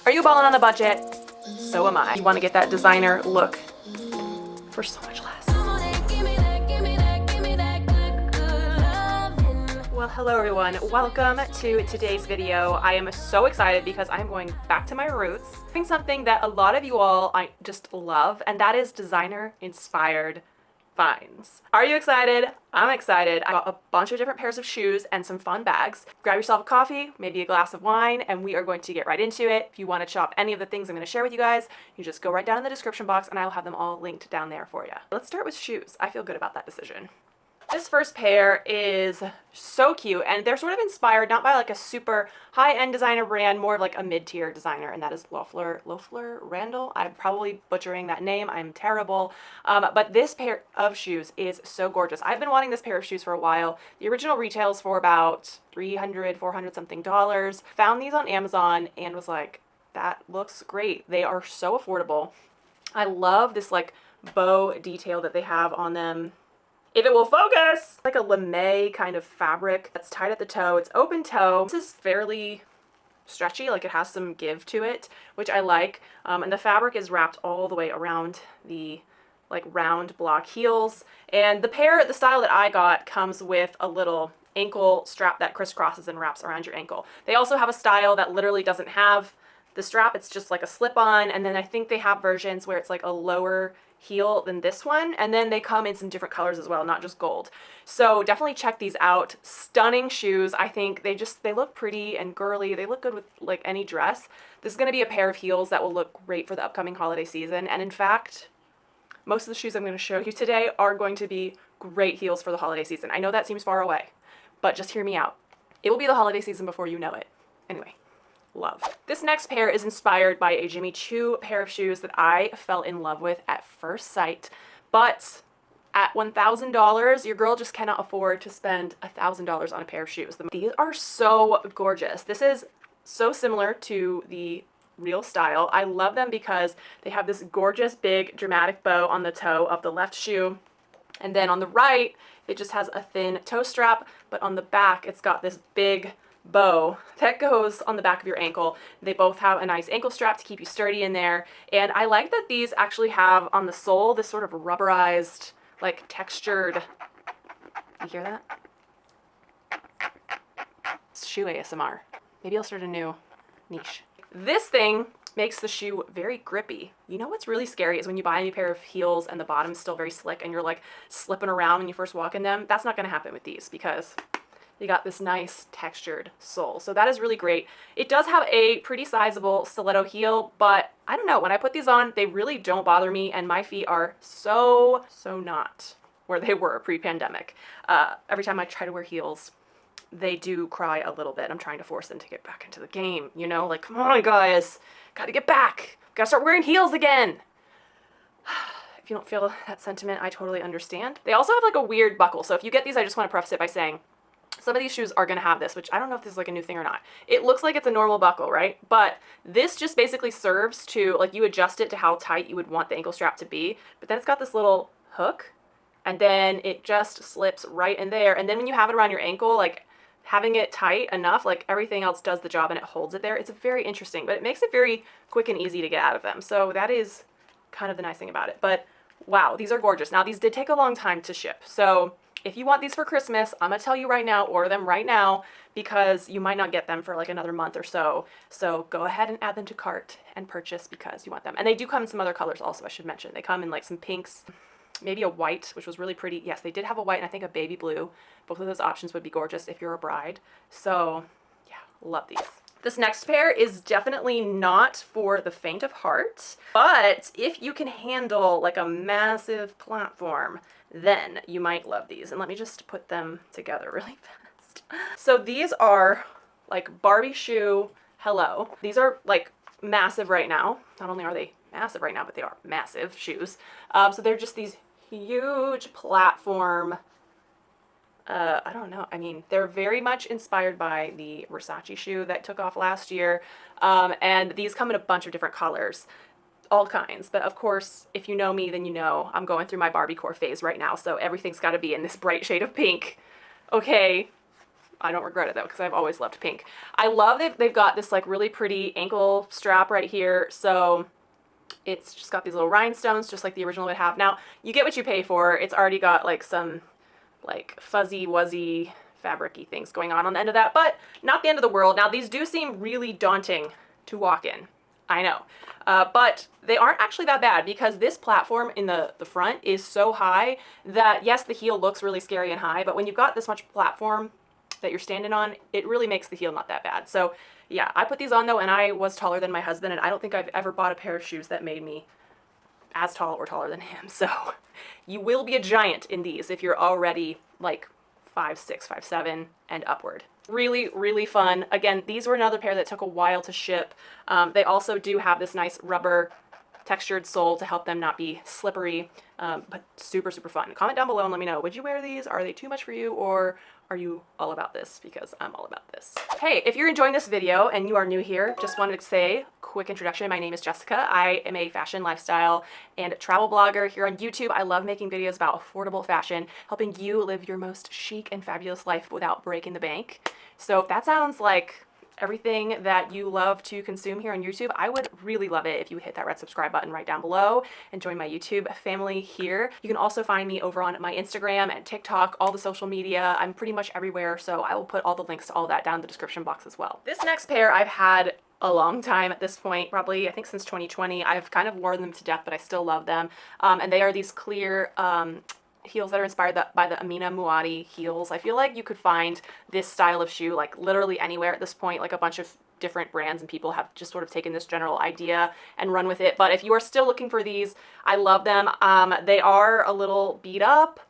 Are you balling on a budget? So am I. You want to get that designer look for so much less. Well, hello everyone. Welcome to today's video. I am so excited because I'm going back to my roots, doing something that a lot of you all I just love, and that is designer inspired finds. Are you excited? I'm excited. I got a bunch of different pairs of shoes and some fun bags. Grab yourself a coffee, maybe a glass of wine, and we are going to get right into it. If you want to shop any of the things I'm going to share with you guys, you just go right down in the description box and I'll have them all linked down there for you. Let's start with shoes. I feel good about that decision. This first pair is so cute, and they're sort of inspired not by like a super high-end designer brand, more of like a mid-tier designer, and that is Loeffler Randall. I'm probably butchering that name. I'm terrible. But this pair of shoes is so gorgeous. I've been wanting this pair of shoes for a while. The original retails for about $300, $400 something dollars. Found these on Amazon and was like, that looks great. They are so affordable. I love this like bow detail that they have on them. If it will focus, like a lame kind of fabric that's tied at the toe. It's open toe. This is fairly stretchy, like it has some give to it, which I like. And the fabric is wrapped all the way around the like round block heels. And the style that I got comes with a little ankle strap that crisscrosses and wraps around your ankle. They also have a style that literally doesn't have the strap. It's just like a slip-on. And then I think they have versions where it's like a lower heel than this one, and then they come in some different colors as well, not just gold. So definitely check these out. Stunning shoes. I think they look pretty and girly. They look good with like any dress. This is going to be a pair of heels that will look great for the upcoming holiday season, and in fact most of the shoes I'm going to show you today are going to be great heels for the holiday season. I know that seems far away, but just hear me out. It will be the holiday season before you know it. Anyway, love. This next pair is inspired by a Jimmy Choo pair of shoes that I fell in love with at first sight, but at $1,000, your girl just cannot afford to spend $1,000 on a pair of shoes. These are so gorgeous. This is so similar to the real style. I love them because they have this gorgeous big dramatic bow on the toe of the left shoe, and then on the right it just has a thin toe strap, but on the back it's got this big bow that goes on the back of your ankle. They both have a nice ankle strap to keep you sturdy in there, and I like that these actually have on the sole this sort of rubberized, like textured, you hear that? It's shoe ASMR. Maybe I'll start a new niche. This thing makes the shoe very grippy. You know what's really scary is when you buy a new pair of heels and the bottom's still very slick and you're like slipping around when you first walk in them. That's not going to happen with these because you got this nice textured sole. So that is really great. It does have a pretty sizable stiletto heel, but I don't know, when I put these on, they really don't bother me, and my feet are so not where they were pre-pandemic. Every time I try to wear heels, they do cry a little bit. I'm trying to force them to get back into the game, you know? Like, come on guys, gotta get back. Gotta start wearing heels again. If you don't feel that sentiment, I totally understand. They also have like a weird buckle. So if you get these, I just want to preface it by saying, some of these shoes are going to have this, which I don't know if this is like a new thing or not. It looks like it's a normal buckle, right? But this just basically serves to, like, you adjust it to how tight you would want the ankle strap to be. But then it's got this little hook, and then it just slips right in there. And then when you have it around your ankle, like, having it tight enough, like everything else does the job and it holds it there. It's very interesting, but it makes it very quick and easy to get out of them. So that is kind of the nice thing about it. But wow, these are gorgeous. Now, these did take a long time to ship. So if you want these for Christmas, I'm going to tell you right now, order them right now, because you might not get them for like another month or so. So go ahead and add them to cart and purchase because you want them. And they do come in some other colors also, I should mention. They come in like some pinks, maybe a white, which was really pretty. Yes, they did have a white and I think a baby blue. Both of those options would be gorgeous if you're a bride. So yeah, love these. This next pair is definitely not for the faint of heart, but if you can handle like a massive platform, then you might love these. And let me just put them together really fast. So these are like Barbie shoe hello. These are like massive right now. Not only are they massive right now, but they are massive shoes. So they're just these huge platform, I don't know. I mean, they're very much inspired by the Versace shoe that took off last year. And these come in a bunch of different colors, all kinds. But of course, if you know me, then you know I'm going through my Barbie core phase right now. So everything's got to be in this bright shade of pink. Okay, I don't regret it though, because I've always loved pink. I love that they've got this like really pretty ankle strap right here. So it's just got these little rhinestones, just like the original would have. Now, you get what you pay for. It's already got like some like fuzzy wuzzy fabric-y things going on the end of that, but not the end of the world. Now, these do seem really daunting to walk in. I know. But they aren't actually that bad, because this platform in the front is so high that, yes, the heel looks really scary and high, but when you've got this much platform that you're standing on, it really makes the heel not that bad. So yeah, I put these on though, and I was taller than my husband, and I don't think I've ever bought a pair of shoes that made me as tall or taller than him. So you will be a giant in these if you're already like 5'6", 5'7", and upward. Really, really fun. Again, these were another pair that took a while to ship. They also do have this nice rubber textured sole to help them not be slippery, but super, super fun. Comment down below and let me know, would you wear these? Are they too much for you, or are you all about this? Because I'm all about this. Hey, if you're enjoying this video and you are new here, just wanted to say, quick introduction. My name is Jessica. I am a fashion, lifestyle, and travel blogger here on YouTube. I love making videos about affordable fashion, helping you live your most chic and fabulous life without breaking the bank. So if that sounds like everything that you love to consume here on YouTube, I would really love it if you hit that red subscribe button right down below and join my YouTube family here. You can also find me over on my Instagram and TikTok, all the social media. I'm pretty much everywhere, so I will put all the links to all that down in the description box as well. This next pair I've had a long time at this point, probably I think since 2020. I've kind of worn them to death, but I still love them. And they are these clear heels that are inspired by the Amina Muaddi heels. I feel like you could find this style of shoe like literally anywhere at this point. Like a bunch of different brands and people have just sort of taken this general idea and run with it. But if you are still looking for these, I love them. They are a little beat up.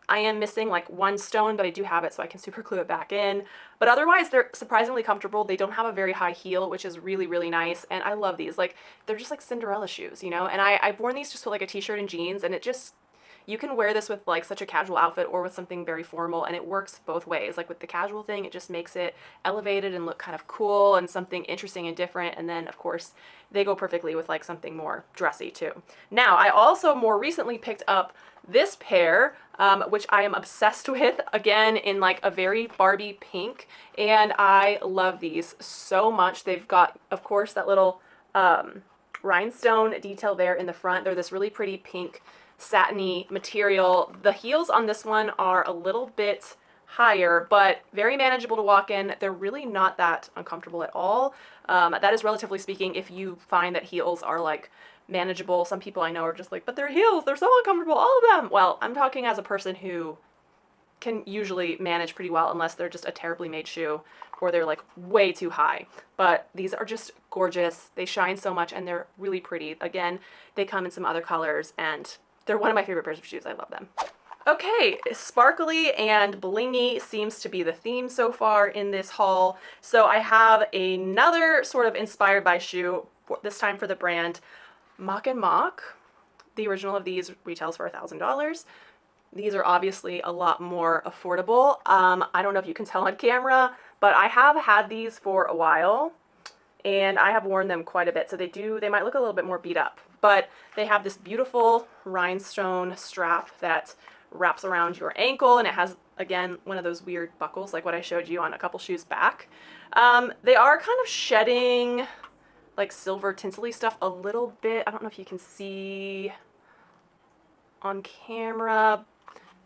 I am missing like one stone, but I do have it, so I can super glue it back in. But otherwise, they're surprisingly comfortable. They don't have a very high heel, which is really, really nice. And I love these. Like, they're just like Cinderella shoes, you know? And I've worn these just with like a t-shirt and jeans, and it just, you can wear this with like such a casual outfit or with something very formal, and it works both ways. Like with the casual thing, it just makes it elevated and look kind of cool and something interesting and different. And then of course they go perfectly with like something more dressy too. Now, I also more recently picked up this pair, which I am obsessed with, again in like a very Barbie pink, and I love these so much. They've got, of course, that little rhinestone detail there in the front. They're this really pretty pink satiny material. The heels on this one are a little bit higher, but very manageable to walk in. They're really not that uncomfortable at all. That is relatively speaking if you find that heels are like manageable. Some people I know are just like, but they're heels, they're so uncomfortable, all of them. Well, I'm talking as a person who can usually manage pretty well unless they're just a terribly made shoe or they're like way too high. But these are just gorgeous. They shine so much and they're really pretty. Again, they come in some other colors and they're one of my favorite pairs of shoes. I love them. Okay, sparkly and blingy seems to be the theme so far in this haul. So I have another sort of inspired by shoe, this time for the brand Mock and Mock. The original of these retails for $1,000. These are obviously a lot more affordable. I don't know if you can tell on camera, but I have had these for a while and I have worn them quite a bit. So they might look a little bit more beat up, but they have this beautiful rhinestone strap that wraps around your ankle, and it has, again, one of those weird buckles like what I showed you on a couple shoes back. They are kind of shedding like silver tinsely stuff a little bit. I don't know if you can see on camera,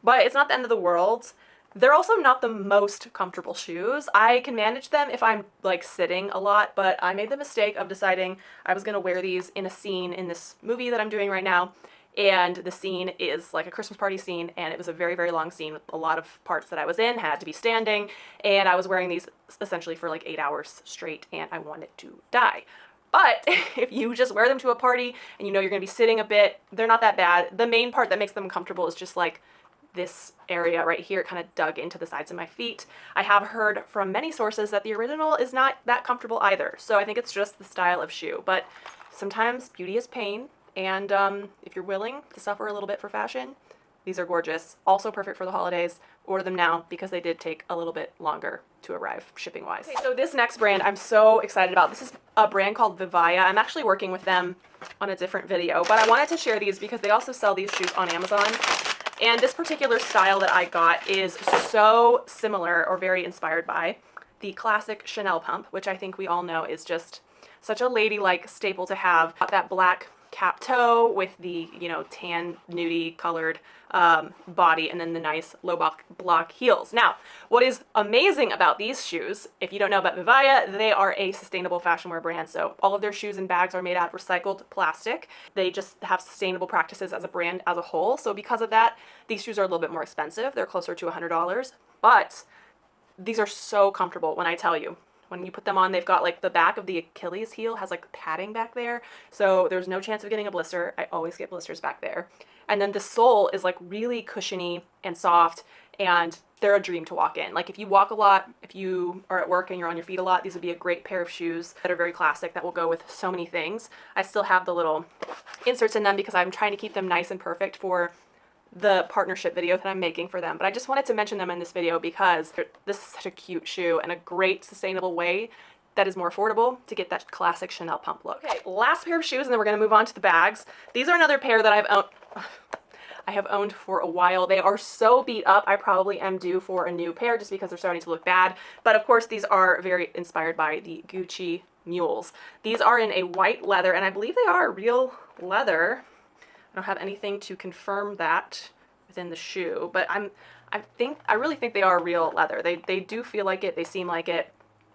but it's not the end of the world. They're also not the most comfortable shoes. I can manage them if I'm like sitting a lot, but I made the mistake of deciding I was gonna wear these in a scene in this movie that I'm doing right now. And the scene is like a Christmas party scene, and it was a very, very long scene with a lot of parts that I was in, had to be standing, and I was wearing these essentially for like 8 hours straight, and I wanted to die. But if you just wear them to a party and you know you're gonna be sitting a bit, they're not that bad. The main part that makes them comfortable is just like this area right here, kind of dug into the sides of my feet. I have heard from many sources that the original is not that comfortable either. So I think it's just the style of shoe, but sometimes beauty is pain. And if you're willing to suffer a little bit for fashion, these are gorgeous. Also perfect for the holidays. Order them now because they did take a little bit longer to arrive shipping wise. Okay, so this next brand I'm so excited about. This is a brand called Vivaya. I'm actually working with them on a different video, but I wanted to share these because they also sell these shoes on Amazon. And this particular style that I got is so similar or very inspired by the classic Chanel pump, which I think we all know is just such a ladylike staple to have. Got that black cap toe with the, you know, tan nudie colored body, and then the nice low block heels. Now, what is amazing about these shoes, if you don't know about Vivaya, they are a sustainable fashion wear brand. So all of their shoes and bags are made out of recycled plastic. They just have sustainable practices as a brand as a whole. So because of that, these shoes are a little bit more expensive. They're closer to $100, but these are so comfortable. When I tell you, when you put them on, they've got like the back of the Achilles heel has like padding back there. So there's no chance of getting a blister. I always get blisters back there. And then the sole is like really cushiony and soft, and they're a dream to walk in. Like if you walk a lot, if you are at work and you're on your feet a lot, these would be a great pair of shoes that are very classic that will go with so many things. I still have the little inserts in them because I'm trying to keep them nice and perfect for the partnership video that I'm making for them. But I just wanted to mention them in this video because this is such a cute shoe and a great sustainable way that is more affordable to get that classic Chanel pump look. Okay, last pair of shoes, and then we're gonna move on to the bags. These are another pair that I have owned for a while. They are so beat up, I probably am due for a new pair just because they're starting to look bad. But of course, these are very inspired by the Gucci mules. These are in a white leather, and I believe they are real leather. I don't have anything to confirm that within the shoe, but I really think they are real leather. They do feel like it. They seem like it.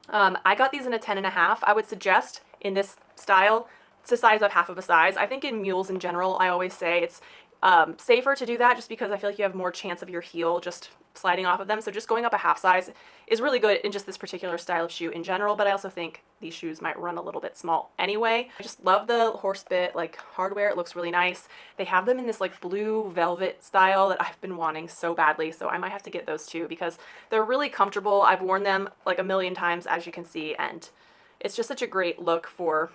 I got these in a 10.5. I would suggest in this style to size up half of a size. I think in mules in general, I always say it's safer to do that just because I feel like you have more chance of your heel just sliding off of them. So just going up a half size is really good in just this particular style of shoe in general, but I also think these shoes might run a little bit small anyway. I just love the horse bit like hardware. It looks really nice. They have them in this like blue velvet style that I've been wanting so badly, so I might have to get those too because they're really comfortable. I've worn them like a million times, as you can see, and it's just such a great look for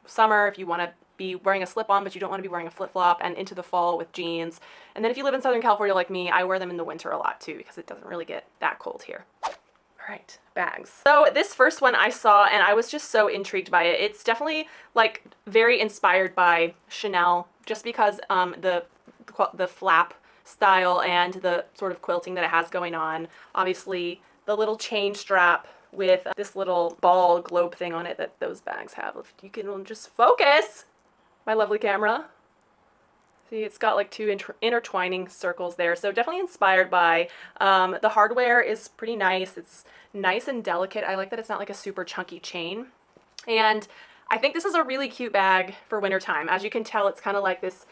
summer if you want to be wearing a slip-on but you don't want to be wearing a flip-flop, and into the fall with jeans. And then if you live in Southern California like me, I wear them in the winter a lot too because it doesn't really get that cold here. All right, bags. So this first one I saw and I was just so intrigued by it. It's definitely like very inspired by Chanel just because the flap style and the sort of quilting that it has going on. Obviously the little chain strap with this little ball globe thing on it that those bags have. If you can just focus, my lovely camera. See, it's got like two intertwining circles there. So definitely inspired by, the hardware is pretty nice. It's nice and delicate. I like that it's not like a super chunky chain. And I think this is a really cute bag for wintertime. As you can tell, it's kind of like this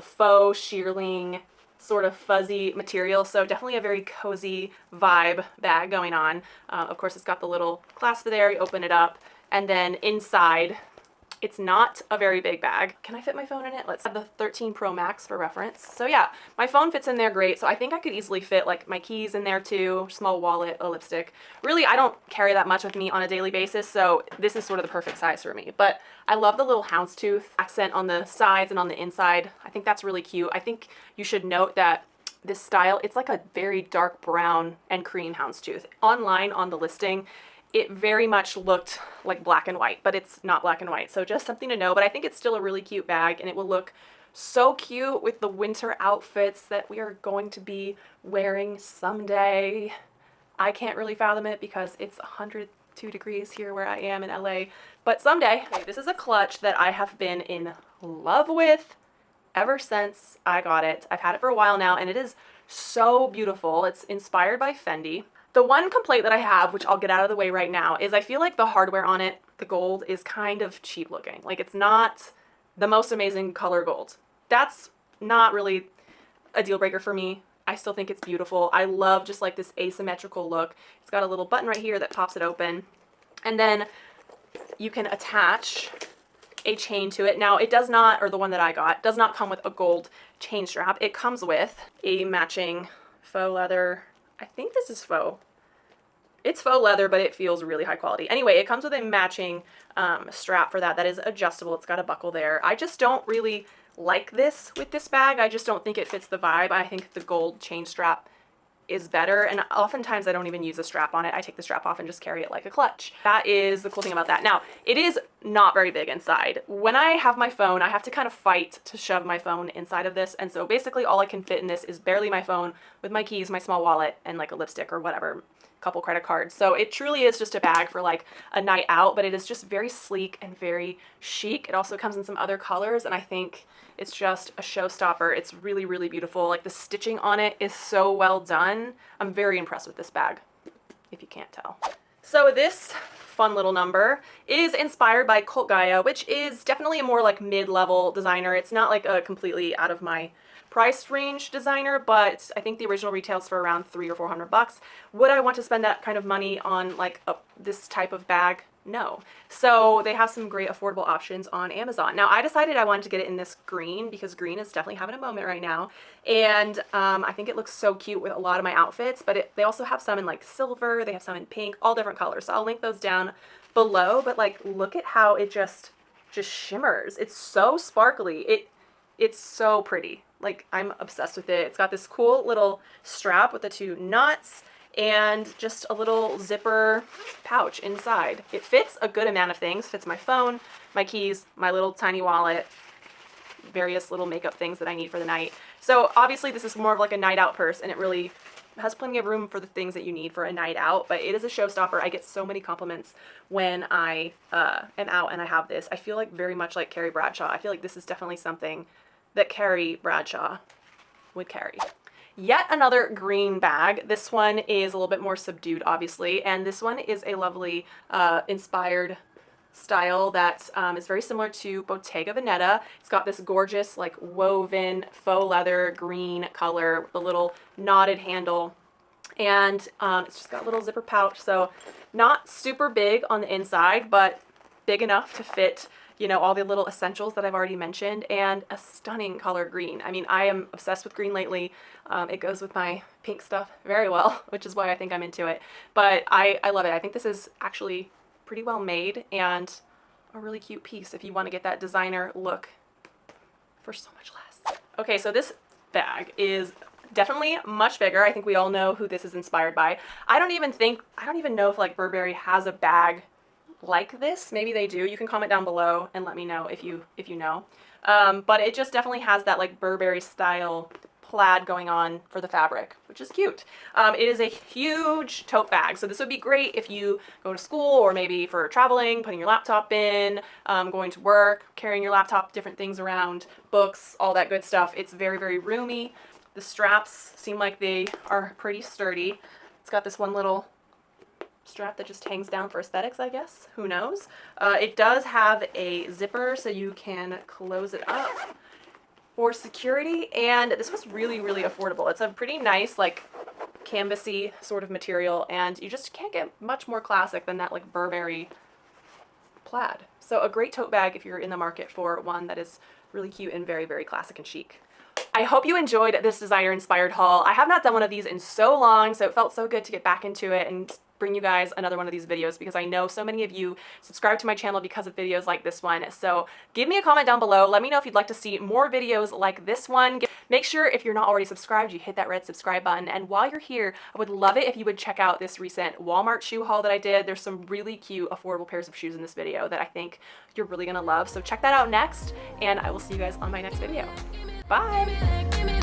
faux shearling sort of fuzzy material, so definitely a very cozy vibe bag going on. Of course, it's got the little clasp there. You open it up, and then inside, it's not a very big bag. Can I fit my phone in it? Let's have the 13 Pro Max for reference. So yeah, my phone fits in there great. So I think I could easily fit like my keys in there too, small wallet, a lipstick. Really, I don't carry that much with me on a daily basis, so this is sort of the perfect size for me. But I love the little houndstooth accent on the sides and on the inside. I think that's really cute. I think you should note that this style, it's like a very dark brown and cream houndstooth. Online on the listing, it very much looked like black and white, but it's not black and white. So just something to know, but I think it's still a really cute bag, and it will look so cute with the winter outfits that we are going to be wearing someday. I can't really fathom it because it's 102 degrees here where I am in LA, but someday. Okay, this is a clutch that I have been in love with ever since I got it. I've had it for a while now, and it is so beautiful. It's inspired by Fendi. The one complaint that I have, which I'll get out of the way right now, is I feel like the hardware on it, the gold, is kind of cheap looking. Like it's not the most amazing color gold. That's not really a deal breaker for me. I still think it's beautiful. I love just like this asymmetrical look. It's got a little button right here that pops it open. And then you can attach a chain to it. Now it does not, or the one that I got, does not come with a gold chain strap. It comes with a matching faux leather. I think this is faux. It's faux leather, but it feels really high quality. Anyway, it comes with a matching strap for that is adjustable. It's got a buckle there. I just don't really like this with this bag. I just don't think it fits the vibe. I think the gold chain strap is better, and oftentimes I don't even use a strap on it. I take the strap off and just carry it like a clutch. That is the cool thing about that. Now, it is not very big inside. When I have my phone, I have to kind of fight to shove my phone inside of this, and so basically all I can fit in this is barely my phone with my keys, my small wallet, and like a lipstick or whatever, couple credit cards. So it truly is just a bag for like a night out, but it is just very sleek and very chic. It also comes in some other colors, and I think it's just a showstopper. It's really, really beautiful. Like the stitching on it is so well done. I'm very impressed with this bag, if you can't tell. So this fun little number is inspired by Cult Gaia, which is definitely a more like mid-level designer. It's not like a completely out of my price range designer, but I think the original retails for around $300 or $400. Would I want to spend that kind of money on like this type of bag? No. So they have some great affordable options on Amazon. Now I decided I wanted to get it in this green because green is definitely having a moment right now. And I think it looks so cute with a lot of my outfits, but they also have some in like silver, they have some in pink, all different colors. So I'll link those down below, but like look at how it just shimmers. It's so sparkly. It's so pretty. Like I'm obsessed with it. It's got this cool little strap with the two knots and just a little zipper pouch inside. It fits a good amount of things. Fits my phone, my keys, my little tiny wallet, various little makeup things that I need for the night. So obviously this is more of like a night out purse, and it really has plenty of room for the things that you need for a night out, but it is a showstopper. I get so many compliments when I am out and I have this. I feel like very much like Carrie Bradshaw. I feel like this is definitely something that Carrie Bradshaw would carry. Yet another green bag. This one is a little bit more subdued, obviously, and this one is a lovely inspired style that is very similar to Bottega Veneta. It's got this gorgeous like woven faux leather green color with a little knotted handle, and it's just got a little zipper pouch, so not super big on the inside, but big enough to fit, you know, all the little essentials that I've already mentioned, and a stunning color green. I mean, I am obsessed with green lately. It goes with my pink stuff very well, which is why I think I'm into it. But I love it. I think this is actually pretty well made and a really cute piece if you want to get that designer look for so much less. Okay, so this bag is definitely much bigger. I think we all know who this is inspired by. I don't even know if like Burberry has a bag like this. Maybe they do. You can comment down below and let me know if you know. But it just definitely has that like Burberry style plaid going on for the fabric, which is cute. It is a huge tote bag, so this would be great if you go to school or maybe for traveling, putting your laptop in, going to work, carrying your laptop, different things around, books, all that good stuff. It's very, very roomy. The straps seem like they are pretty sturdy. It's got this one little strap that just hangs down for aesthetics, I guess. Who knows? It does have a zipper so you can close it up for security, and this was really, really affordable. It's a pretty nice like canvasy sort of material, and you just can't get much more classic than that like Burberry plaid. So a great tote bag if you're in the market for one that is really cute and very, very classic and chic. I hope you enjoyed this designer inspired haul. I have not done one of these in so long, so it felt so good to get back into it and bring you guys another one of these videos, because I know so many of you subscribe to my channel because of videos like this one. So give me a comment down below. Let me know if you'd like to see more videos like this one. Make sure if you're not already subscribed, you hit that red subscribe button. And while you're here, I would love it if you would check out this recent Walmart shoe haul that I did. There's some really cute, affordable pairs of shoes in this video that I think you're really gonna love. So check that out next, and I will see you guys on my next video. Bye!